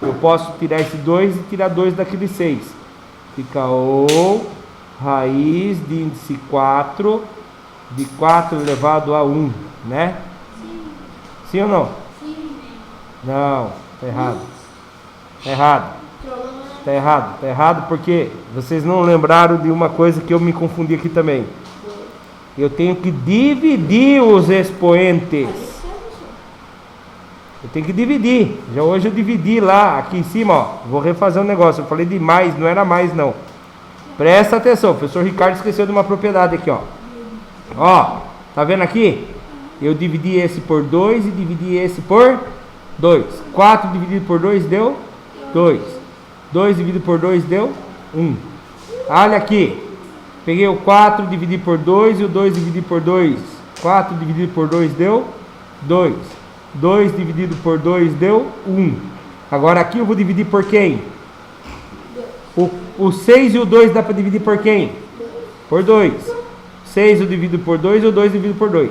Eu posso tirar esse 2 e tirar 2 daquele 6. Fica ou raiz de índice 4 de 4 elevado a 1, né? Sim ou não? Não, tá errado. Tá errado. Tá errado. Tá errado porque vocês não lembraram de uma coisa que eu me confundi aqui também. Eu tenho que dividir os expoentes. Eu tenho que dividir. Já hoje eu dividi lá, aqui em cima, ó. Vou refazer um negócio. Eu falei de mais, não era mais não. Presta atenção, o professor Ricardo esqueceu de uma propriedade aqui, ó. Ó, tá vendo aqui? Eu dividi esse por 2 e dividi esse por 2. 4 dividido por 2 deu 2. 2 dividido por 2 deu 1. Olha aqui. Peguei o 4, dividi por 2 e o 2 dividido por 2. 4 dividido por 2 deu 2. 2 dividido por 2 deu 1. Agora aqui eu vou dividir por quem? O 6 e o 2 dá para dividir por quem? Por 2. 6 eu divido por 2 e o 2 divido por 2.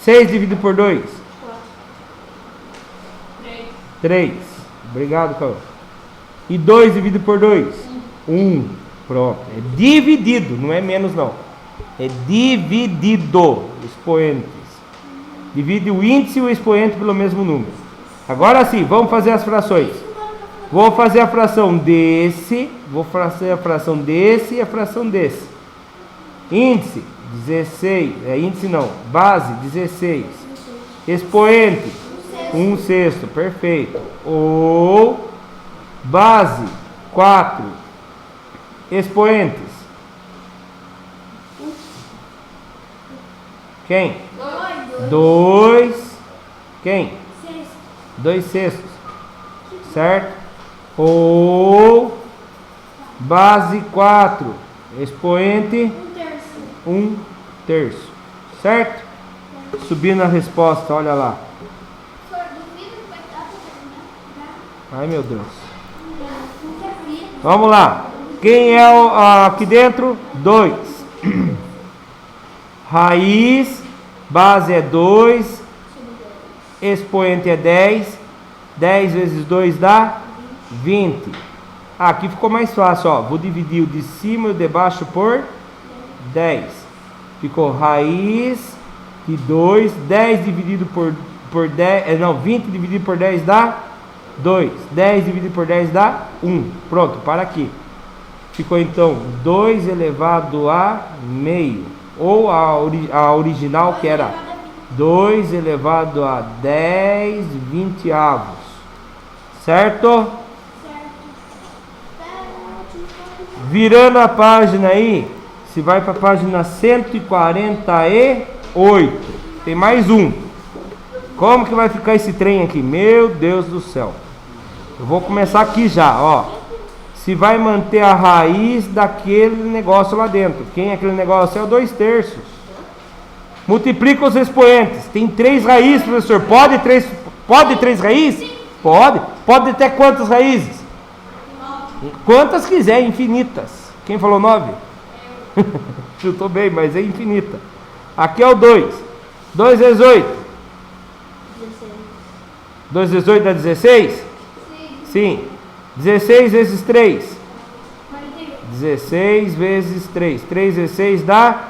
6 dividido por 2? 3. Obrigado, Carol. E 2 dividido por 2? 1. Pronto. É dividido, não é menos não. É dividido. Expoentes. Divide o índice e o expoente pelo mesmo número. Agora sim, vamos fazer as frações. Vou fazer a fração desse, vou fazer a fração desse e a fração desse. Índice, 16. Índice não, base, 16. Expoente, 1/6, perfeito. Ou base, 4. Expoentes. Quem? 2. Quem? 2/6. Certo? Ou base 4. Expoente 1/3. Certo? Subindo a resposta, olha lá. Ai meu Deus. Vamos lá. Quem é aqui dentro? 2. Raiz, base é 2, expoente é 10. 10 vezes 2 dá 20. Aqui ficou mais fácil, ó. Vou dividir o de cima e o de baixo por 10. Ficou raiz de 2. 10 dividido por 10. Não, 20 dividido por 10 dá 2. 10 dividido por 10 dá 1. Pronto, para aqui. Ficou então 2 elevado a meio. Ou a original que era 2 elevado a 10 20avos. Certo? Virando a página aí, se vai para a página 148. Tem mais um. Como que vai ficar esse trem aqui? Meu Deus do céu. Eu vou começar aqui já, ó. Se vai manter a raiz daquele negócio lá dentro. Quem é aquele negócio? É o 2/3. Multiplica os expoentes. Tem 3 raízes, professor. Pode 3 raízes? Pode. Pode até quantas raízes? Quantas quiser, infinitas. Quem falou 9? Chutou bem, mas é infinita. Aqui é o 2. 2 vezes 8. 2 vezes 8 dá 16? Sim. Sim. 16 vezes 3. 48. 16 vezes 3. 3 vezes 6 dá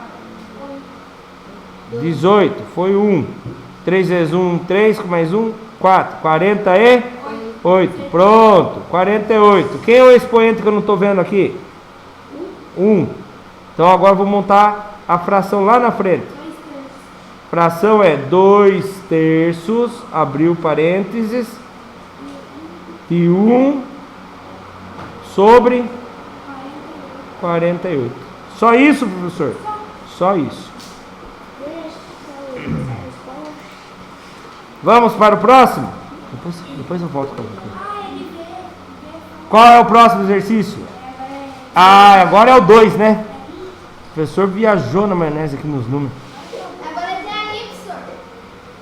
18. Foi 1. 3 vezes 1, 3. Com mais 1, 4. 48. Pronto. 48. Quem é o expoente que eu não estou vendo aqui? 1. Então agora eu vou montar a fração lá na frente. 2 terços. Fração é 2 terços, abriu parênteses, e 1 sobre 48. Só isso, professor? Só isso. Vamos para o próximo? Depois eu volto para você. Qual é o próximo exercício? Ah, agora é o 2, né? O professor viajou na maionese aqui nos números. Agora é até aí, professor.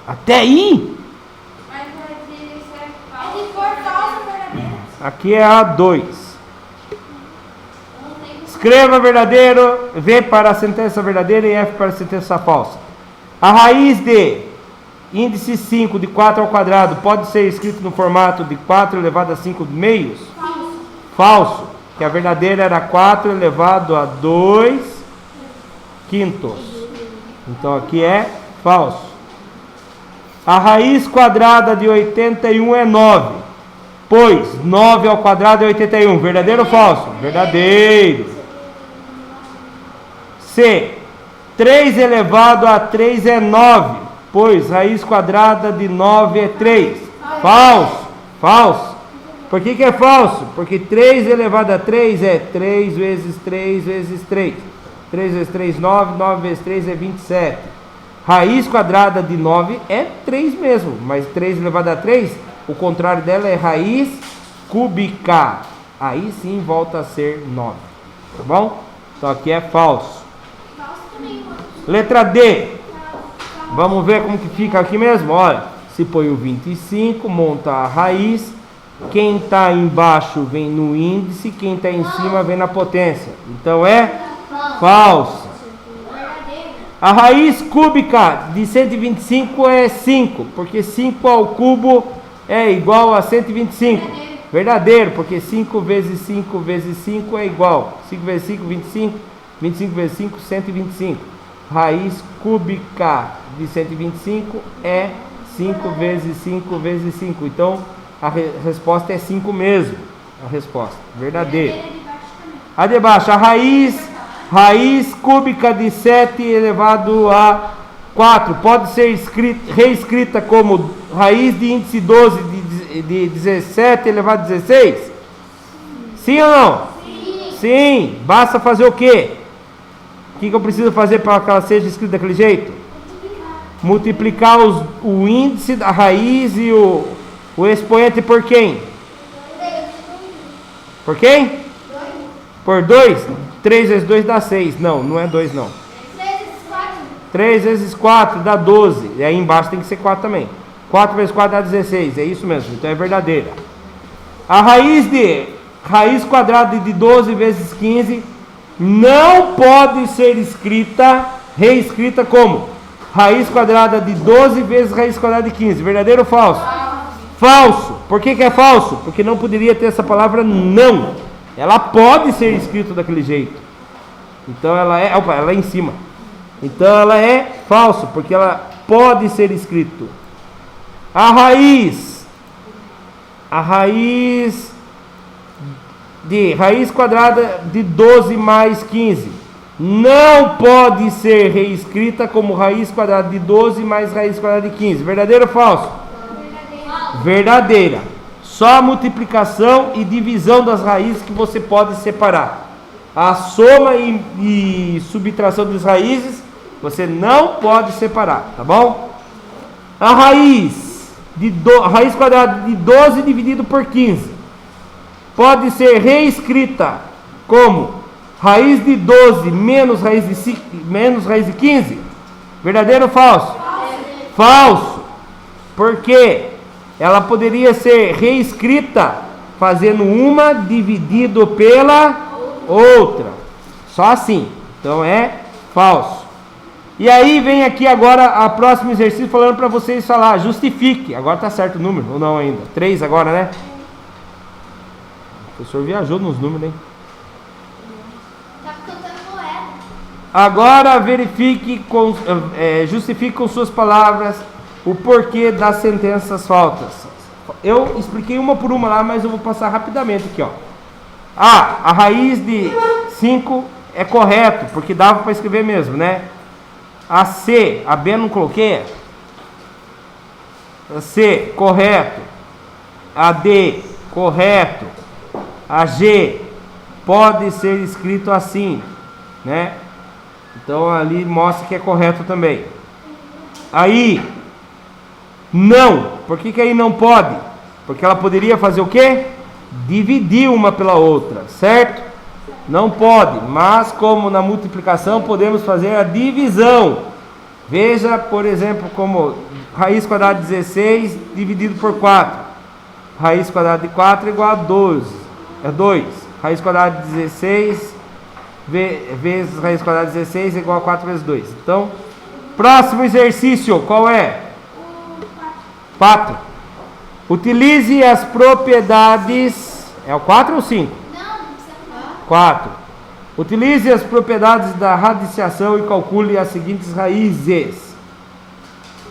Até aí? Mas vai dizer isso é de cor falsa ou verdadeira? Aqui é a 2. Não tem. Escreva verdadeiro, V para a sentença verdadeira e F para a sentença falsa. A raiz de índice 5 de 4 ao quadrado pode ser escrito no formato de 4 elevado a 5 meios? Falso. Falso, que a verdadeira era 4 elevado a 2 quintos. Então aqui é falso. A raiz quadrada de 81 é 9, pois 9 ao quadrado é 81. Verdadeiro ou falso? Verdadeiro. C. 3 elevado a 3 é 9, pois raiz quadrada de 9 é 3. Falso. Falso. Por que é falso? Porque 3 elevado a 3 é 3 vezes 3 vezes 3. 3 vezes 3, 9. 9 vezes 3 é 27. Raiz quadrada de 9 é 3 mesmo, mas 3 elevado a 3, o contrário dela é raiz cúbica. Aí sim volta a ser 9. Tá bom? Então aqui é falso. Falso também, mano. Letra D. Vamos ver como que fica aqui mesmo. Olha, se põe o 25, monta a raiz. Quem está embaixo vem no índice, quem está em cima vem na potência. Então é falso. Verdadeiro. A raiz cúbica de 125 é 5, porque 5 ao cubo é igual a 125. Verdadeiro, porque 5 vezes 5 vezes 5 é igual. 5 vezes 5, 25. 25 vezes 5, 125. Raiz cúbica de 125 é 5 vezes 5 vezes 5. Então, a resposta é 5 mesmo. A resposta, verdadeira. Verdadeira de baixo também. A de baixo, a raiz cúbica de 7 elevado a 4 pode ser reescrita como raiz de índice 12 de 17 elevado a 16? Sim ou não? Sim. Sim. Basta fazer o quê? O que eu preciso fazer para que ela seja escrita daquele jeito? Multiplicar o índice da raiz e o expoente por quem? Por quem? Por 2? 3 vezes 2 dá 6. Não, não é 2 não. 3 vezes 4. 3 vezes 4 dá 12. E aí embaixo tem que ser 4 também. 4 vezes 4 dá 16. É isso mesmo, então é verdadeira. A raiz quadrada de 12 vezes 15 não pode ser reescrita como raiz quadrada de 12 vezes raiz quadrada de 15. Verdadeiro ou falso? Falso. Por que é falso? Porque não poderia ter essa palavra não. Ela pode ser escrita daquele jeito. Então ela é... Opa, ela é em cima. Então ela é falso, porque ela pode ser escrito. A raiz quadrada de 12 mais 15 não pode ser reescrita como raiz quadrada de 12 mais raiz quadrada de 15. Verdadeiro ou falso? Verdadeira. Só a multiplicação e divisão das raízes que você pode separar. A soma e subtração das raízes você não pode separar, tá bom? A raiz quadrada de 12 dividido por 15 pode ser reescrita como raiz de 12 menos raiz de 15. Verdadeiro ou falso? Falso. Por quê? Ela poderia ser reescrita fazendo uma dividido pela outra. Só assim. Então é falso. E aí vem aqui agora a próximo exercício falando para vocês falar, justifique. Agora tá certo o número, ou não ainda? 3 agora, né? O professor viajou nos números, hein? Tá cantando moeda. Agora verifique, justifique com suas palavras o porquê das sentenças falsas. Eu expliquei uma por uma lá, mas eu vou passar rapidamente aqui, ó. A raiz de 5 é correto, porque dava para escrever mesmo, né? A C, a B não coloquei. A C, correto. A D, correto. A G, pode ser escrito assim, né? Então ali mostra que é correto também. Aí, não. Por que aí não pode? Porque ela poderia fazer o quê? Dividir uma pela outra, certo? Não pode, mas como na multiplicação podemos fazer a divisão. Veja, por exemplo, como raiz quadrada de 16 dividido por 4. Raiz quadrada de 4 é igual a 12. É 2. Raiz quadrada de 16 vezes raiz quadrada de 16 é igual a 4 vezes 2. Então, próximo exercício, qual é? 4. Utilize as propriedades. É o 4 ou 5? Não, não precisa falar. 4. Utilize as propriedades da radiciação e calcule as seguintes raízes.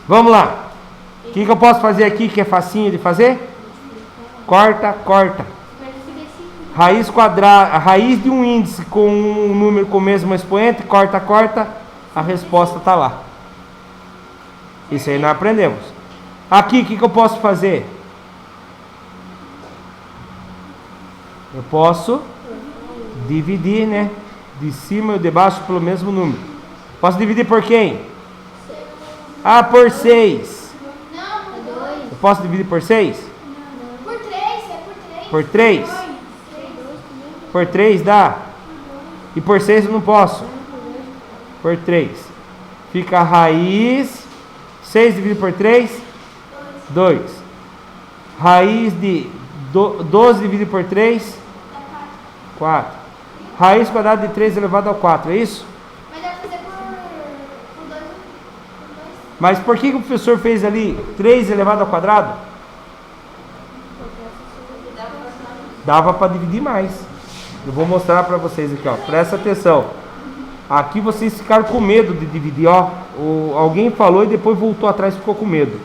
Vamos lá. O que eu posso fazer aqui que é facinho de fazer? Corta, corta. Raiz quadrada, a raiz de um índice com um número com o mesmo expoente, corta, corta, a resposta está lá. Isso aí nós aprendemos. Aqui, o que eu posso fazer? Eu posso dividir, né? De cima e de baixo pelo mesmo número. Posso dividir por quem? Ah, por 6. Não, por 2. Eu posso dividir por 6? Por 3, é Por por 3. 3? Por 3 dá? E por 6 eu não posso? Por 3. Fica a raiz. 6 dividido por 3? 2. Raiz de 12 dividido por 3? 4. Raiz quadrada de 3 elevado ao 4, é isso? Mas dá pra fazer por 2. Mas por que o professor fez ali 3 elevado ao quadrado? Dava para dividir mais. Eu vou mostrar para vocês aqui, ó. Presta atenção. Aqui vocês ficaram com medo de dividir, ó. Alguém falou e depois voltou atrás e ficou com medo.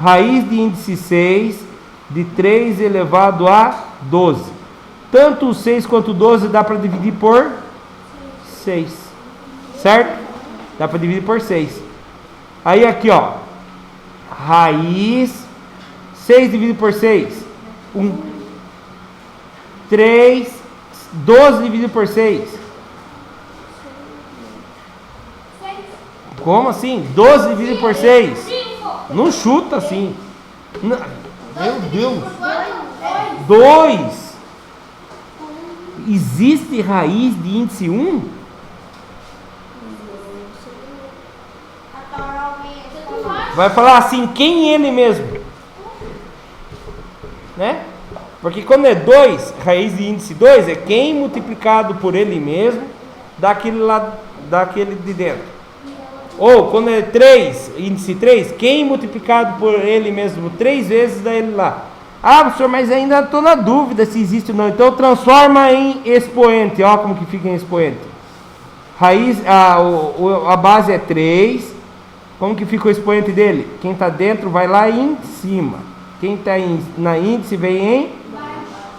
Raiz de índice 6 de 3 elevado a 12. Tanto o 6 quanto o 12 dá para dividir por 6. Certo? Dá para dividir por 6. Aí aqui, ó. Raiz 6 dividido por 6. 1. 3. 12 dividido por 6. Como assim? 12 dividido por 6. Não chuta assim. Não. Meu Deus. 2. Existe raiz de índice 1? Vai falar assim, quem ele mesmo? Né? Porque quando é 2, raiz de índice 2 é quem multiplicado por ele mesmo, daquele de dentro. Ou quando é 3, índice 3, quem multiplicado por ele mesmo 3 vezes dá ele lá. Ah, professor, mas ainda estou na dúvida se existe ou não. Então transforma em expoente. Olha como que fica em expoente. Raiz, a base é 3. Como que fica o expoente dele? Quem está dentro vai lá em cima. Quem está na índice vem em...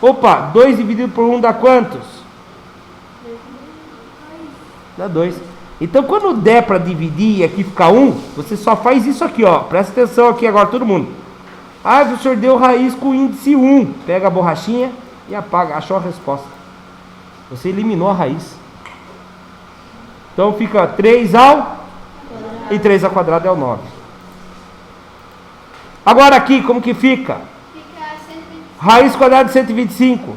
Opa, 2 dividido por 1 dá quantos? Dá 2. Então quando der para dividir e aqui ficar 1, você só faz isso aqui, ó. Presta atenção aqui agora todo mundo. Ah, o professor deu raiz com índice 1. Pega a borrachinha e apaga. Achou a resposta. Você eliminou a raiz. Então fica 3 ao... E 3 ao quadrado é o 9. Agora aqui, como que fica? Fica 125. Raiz quadrada de 125.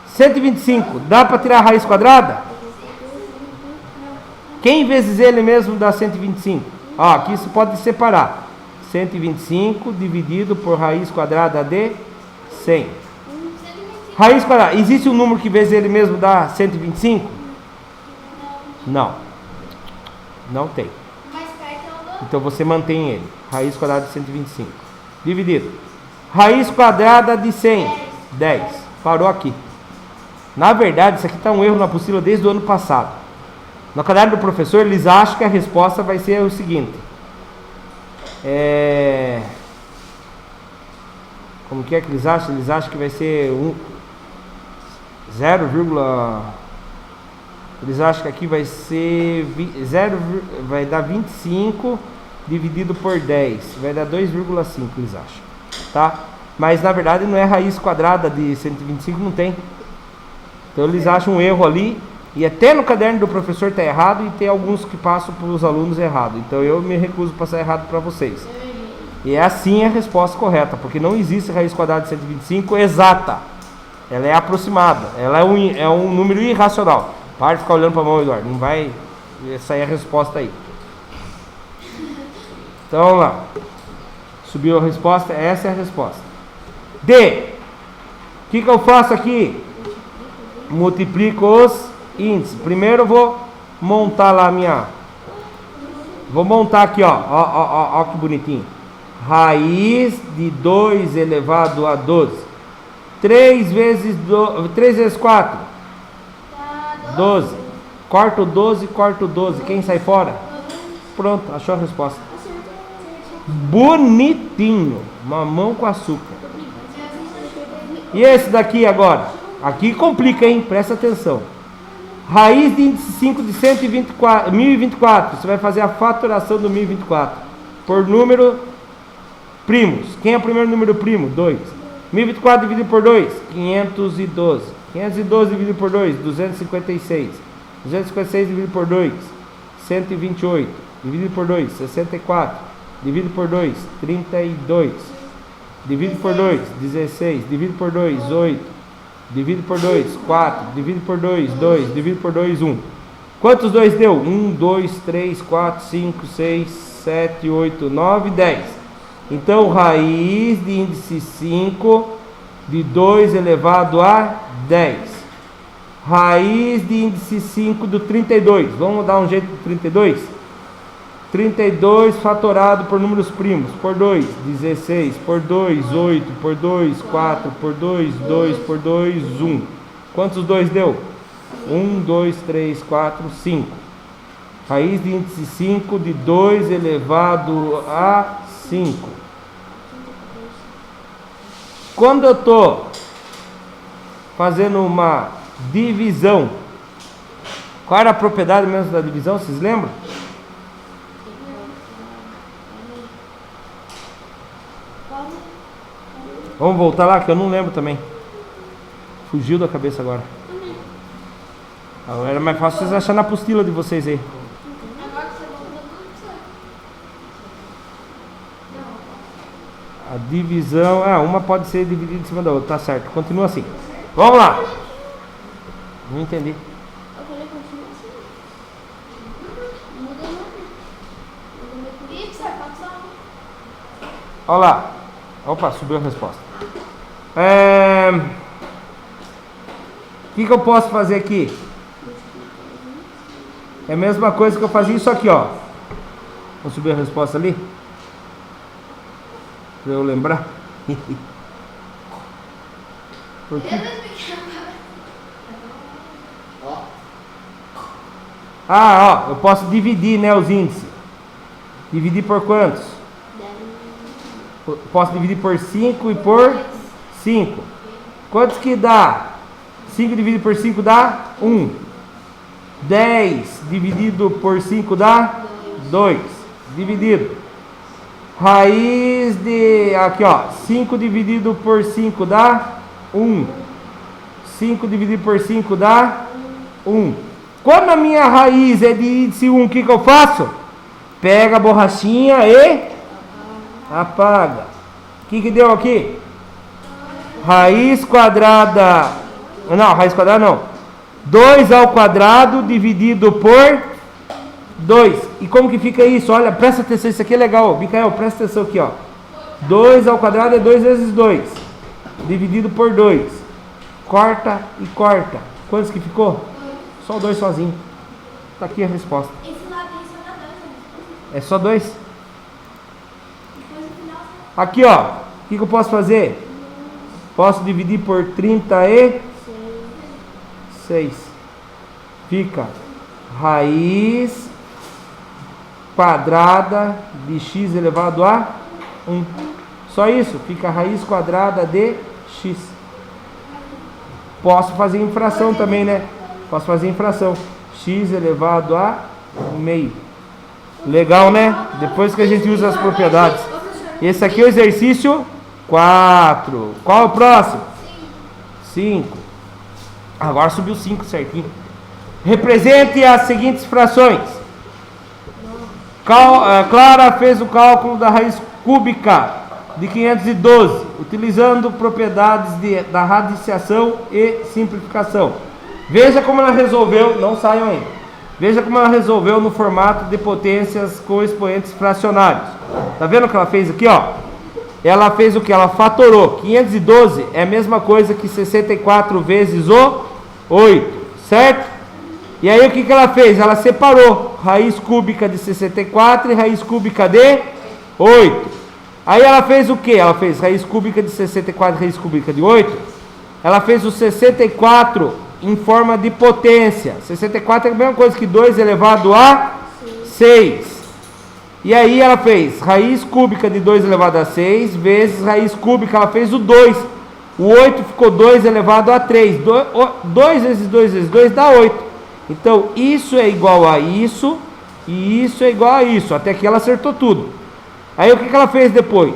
125. Dá para tirar a raiz quadrada? Quem vezes ele mesmo dá 125? Ó, aqui isso pode separar. 125 dividido por raiz quadrada de 100. Raiz quadrada. Existe um número que vezes ele mesmo dá 125? Não. Não tem. Mais perto é o do... Então você mantém ele. Raiz quadrada de 125. Dividido. Raiz quadrada de 100. 10. Parou aqui. Na verdade, isso aqui está um erro na apostila desde o ano passado. No caderno do professor, eles acham que a resposta vai ser o seguinte. Como que é que eles acham? Eles acham que vai ser 0, eles acham que aqui vai ser 0, vai dar 25 dividido por 10. Vai dar 2,5, eles acham. Tá? Mas na verdade não é raiz quadrada de 125, não tem. Então eles acham um erro ali. E até no caderno do professor está errado. E tem alguns que passam para os alunos errado. Então eu me recuso a passar errado para vocês. E é assim a resposta correta. Porque não existe raiz quadrada de 125 exata. Ela é aproximada. Ela é um número irracional. Para de ficar olhando para a mão, Eduardo. Não vai sair a resposta aí. Então vamos lá. Subiu a resposta. Essa é a resposta. D. O que eu faço aqui? Multiplico os índices. Primeiro eu vou montar lá a minha. Vou montar aqui, ó que bonitinho. Raiz de 2 elevado a 12. 3 vezes 4. 12. Corto 12, corto 12. Quem sai fora? Pronto, achou a resposta. Bonitinho. Mamão com açúcar. E esse daqui agora? Aqui complica, hein? Presta atenção. Raiz de índice 5 de 1024. Você vai fazer a fatoração do 1024 por número primos. Quem é o primeiro número primo? 2. 1024 dividido por 2, 512. 512 dividido por 2, 256. 256 dividido por 2, 128. Dividido por 2, 64. Dividido por 2, 32. Dividido por 2, 16. Dividido por 2, 8. Dividido por 2, 4. Dividido por 2, 2. Dividido por 2, 1. Quantos 2 deu? 1, 2, 3, 4, 5, 6, 7, 8, 9, 10. Então, raiz de índice 5 de 2 elevado a 10. Raiz de índice 5 do 32. Vamos dar um jeito do 32? 32 fatorado por números primos. Por 2, 16. Por 2, 8. Por 2, 4. Por 2, 2. Por 2, 1. Quantos 2 deu? 1, 2, 3, 4, 5. Raiz de índice 5 de 2 elevado a 5. Quando eu estou fazendo uma divisão, qual era a propriedade mesmo da divisão? Vocês lembram? Vamos voltar lá que eu não lembro também. Fugiu da cabeça agora. Era mais fácil vocês acharem na apostila de vocês aí. A divisão, uma pode ser dividida em cima da outra, tá certo. Continua assim. Vamos lá. Não entendi. Olha lá. Opa, subiu a resposta. O que eu posso fazer aqui? É a mesma coisa que eu fazia isso aqui, ó. Vou subir a resposta ali. Pra eu lembrar. Por quê? Eu posso dividir, né, os índices. Dividir por quantos? Posso dividir por 5 e por 5. Quantos que dá? 5 dividido por 5 dá 1. 10 dividido por 5 dá 2. Dividido. Raiz de... Aqui, ó. 5 dividido por 5 dá 1. 5 dividido por 5 dá 1. Quando a minha raiz é de índice 1, o que eu faço? Pega a borrachinha e apaga. O que deu aqui? Raiz quadrada... Não, raiz quadrada não. 2 ao quadrado dividido por 2. E como que fica isso? Olha, presta atenção, isso aqui é legal. Micael, presta atenção aqui, ó. 2 ao quadrado é 2 vezes 2. Dividido por 2. Corta e corta. Quantos que ficou? Só o 2 sozinho. Está aqui a resposta. Esse lado aí só dá 2, né? É só 2? Depois no final você... Aqui, ó. O que eu posso fazer? Posso dividir por 36. Fica raiz quadrada de x elevado a 1. Só isso. Fica raiz quadrada de x. Posso fazer infração também, né? Posso fazer infração. X elevado a meio. Legal, né? Depois que a gente usa as propriedades. Esse aqui é o exercício 4. Qual é o próximo? 5. Agora subiu 5 certinho. Represente as seguintes frações. Clara fez o cálculo da raiz cúbica de 512, utilizando propriedades da radiciação e simplificação. Veja como ela resolveu, não saiam ainda. Veja como ela resolveu no formato de potências com expoentes fracionários. Tá vendo o que ela fez aqui, ó? Ela fez o que? Ela fatorou. 512 é a mesma coisa que 64 vezes o 8, certo? E aí o que ela fez? Ela separou raiz cúbica de 64 e raiz cúbica de 8. Aí ela fez o que? Ela fez raiz cúbica de 64 e raiz cúbica de 8. Ela fez o 64 em forma de potência. 64 é a mesma coisa que 2 elevado a 6. E aí ela fez raiz cúbica de 2 elevado a 6 vezes raiz cúbica, ela fez o 2. O 8 ficou 2 elevado a 3. 2 vezes 2 vezes 2 dá 8. Então isso é igual a isso e isso é igual a isso. Até que ela acertou tudo. Aí o que ela fez depois?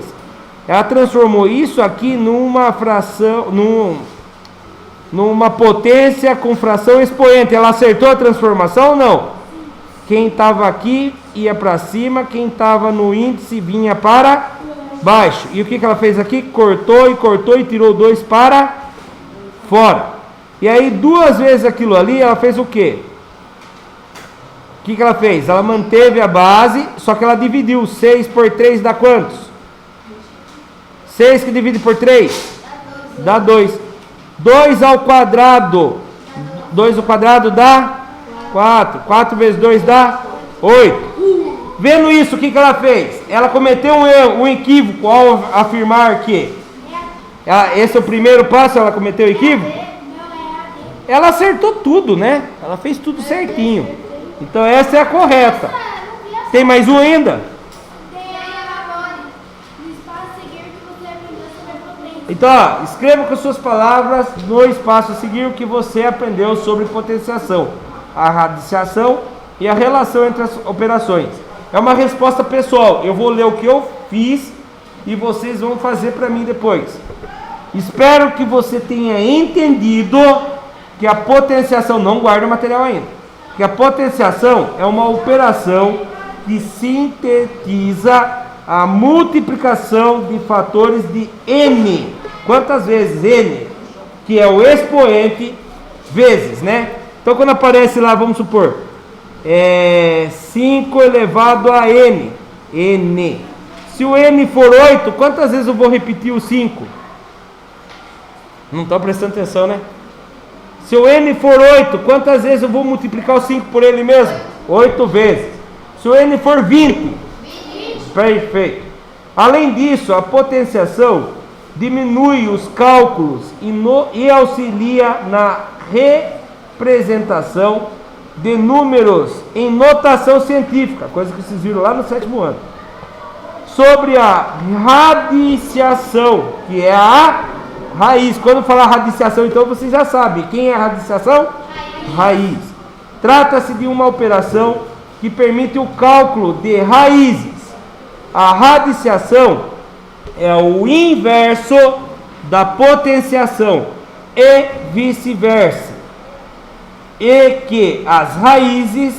Ela transformou isso aqui numa fração, numa potência com fração expoente. Ela acertou a transformação ou não? Quem estava aqui ia para cima, quem estava no índice vinha para baixo. E o que ela fez aqui? Cortou e tirou 2 para fora. E aí 2 vezes aquilo ali, ela fez o quê? O que ela fez? Ela manteve a base, só que ela dividiu. 6 por 3 dá quantos? 6 que divide por 3? Dá 2. 2 ao quadrado. 2 ao quadrado dá 4. 4 vezes 2 dá 8. Vendo isso, o que ela fez? Ela cometeu um erro, um equívoco ao afirmar que esse é o primeiro passo, ela cometeu equívoco? Ela acertou tudo, né? Ela fez tudo certinho. Então essa é a correta. Tem mais um ainda? Então, ó, escreva com as suas palavras no espaço a seguir o que você aprendeu sobre potenciação, a radiciação e a relação entre as operações. É uma resposta pessoal. Eu vou ler o que eu fiz e vocês vão fazer para mim depois. Espero que você tenha entendido que a potenciação, não guarda o material ainda, que a potenciação é uma operação que sintetiza a multiplicação de fatores de n. Quantas vezes? N, que é o expoente, vezes, né? Então quando aparece lá, vamos supor, 5 elevado a n, n. Se o n for 8, quantas vezes eu vou repetir o 5? Não estão prestando atenção, né? Se o n for 8, quantas vezes eu vou multiplicar o 5 por ele mesmo? 8 vezes. Se o n for 20, perfeito. Além disso, a potenciação diminui os cálculos e auxilia na representação de números em notação científica, coisa que vocês viram lá no 7º ano. Sobre a radiciação, que é a raiz. Quando falar radiciação, então vocês já sabem. Quem é a radiciação? Raiz. Trata-se de uma operação que permite o cálculo de raízes. A radiciação é o inverso da potenciação e vice-versa. E que as raízes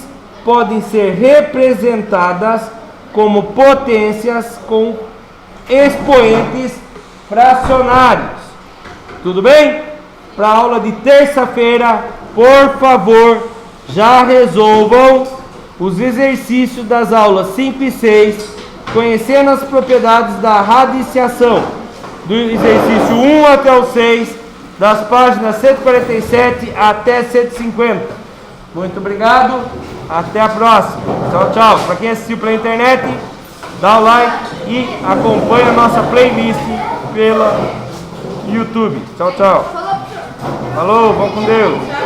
podem ser representadas como potências com expoentes fracionários. Tudo bem? Para a aula de terça-feira, por favor, já resolvam os exercícios das aulas 5 e 6, conhecendo as propriedades da radiciação, do exercício 1 até o 6, das páginas 147 até 150. Muito obrigado. Até a próxima. Tchau, tchau. Para quem assistiu pela internet, dá o like e acompanha a nossa playlist pela YouTube. Tchau, tchau. Falou, vão com Deus.